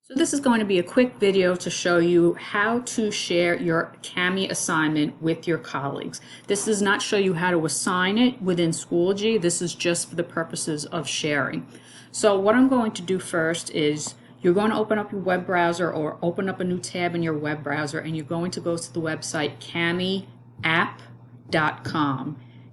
So this is going to be a quick video to show you how to share your Kami assignment with your colleagues. This does not show you how to assign it within Schoology. This is just for the purposes of sharing. So what I'm going to do first is you're going to open up your web browser or open up a new tab in your web browser, and you're going to go to the website kamiapp.com.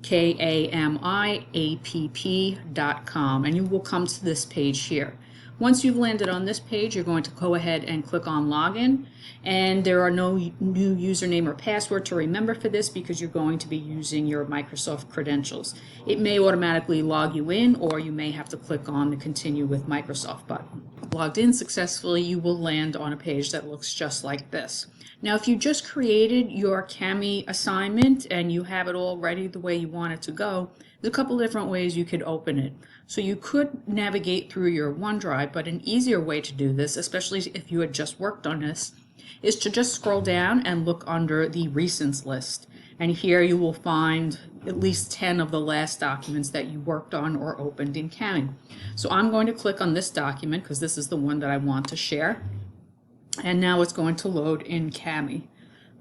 KAMIAPP.com, and you will come to this page here. Once you've landed on this page, you're going to go ahead and click on login, and there are no new username or password to remember for this because you're going to be using your Microsoft credentials. It may automatically log you in, or you may have to click on the continue with Microsoft button. Logged in successfully, you will land on a page that looks just like this. Now, if you just created your Kami assignment and you have it all ready the way you want it to go, there's a couple different ways you could open it. So you could navigate through your OneDrive, but an easier way to do this, especially if you had just worked on this, is to just scroll down and look under the recents list. And here you will find at least 10 of the last documents that you worked on or opened in Kami. So I'm going to click on this document because this is the one that I want to share. And now it's going to load in Kami.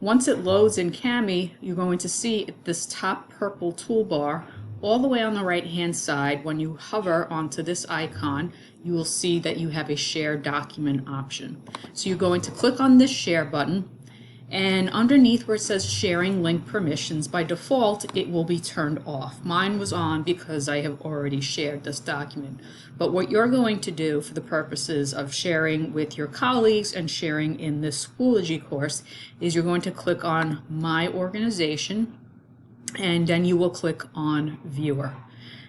Once it loads in Kami, you're going to see this top purple toolbar all the way on the right hand side. When you hover onto this icon, you will see that you have a share document option. So you're going to click on this share button, and underneath where it says sharing link permissions, by default it will be turned off. Mine was on because I have already shared this document. But what you're going to do for the purposes of sharing with your colleagues and sharing in this Schoology course is you're going to click on My Organization, and then you will click on Viewer.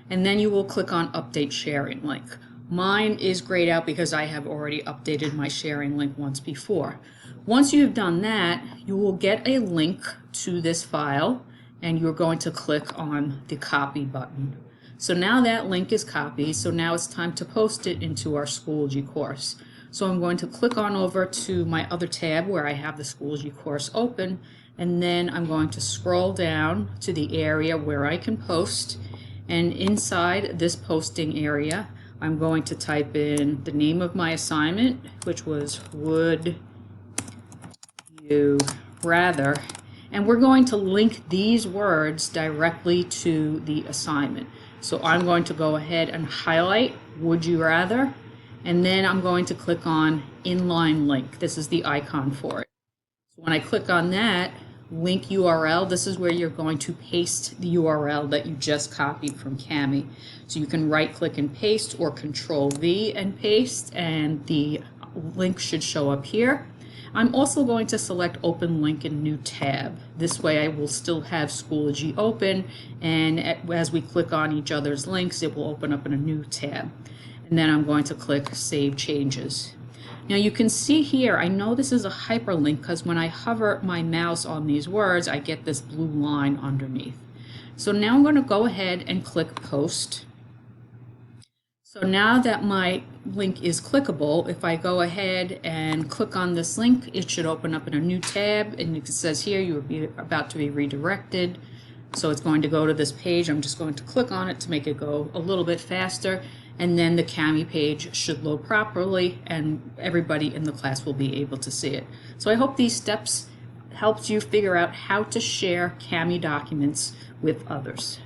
And then you will click on Update Sharing Link. Mine is grayed out because I have already updated my sharing link once before. Once you've done that, you will get a link to this file, and you're going to click on the copy button. So now that link is copied, so now it's time to post it into our Schoology course. So I'm going to click on over to my other tab where I have the Schoology course open, and then I'm going to scroll down to the area where I can post, and inside this posting area I'm going to type in the name of my assignment, which was Would You Rather, and we're going to link these words directly to the assignment. So I'm going to go ahead and highlight Would You Rather, and then I'm going to click on Inline Link. This is the icon for it. So when I click on that, link URL, this is where you're going to paste the URL that you just copied from Kami. So you can right click and paste, or Control V and paste, and the link should show up here. I'm also going to select Open Link in New Tab. This way I will still have Schoology open, and as we click on each other's links, it will open up in a new tab. And then I'm going to click Save Changes. Now you can see here, I know this is a hyperlink because when I hover my mouse on these words, I get this blue line underneath. So now I'm going to go ahead and click Post. So now that my link is clickable, if I go ahead and click on this link, it should open up in a new tab, and it says here you are about to be redirected. So it's going to go to this page. I'm just going to click on it to make it go a little bit faster, and then the Kami page should load properly and everybody in the class will be able to see it. So I hope these steps helped you figure out how to share Kami documents with others.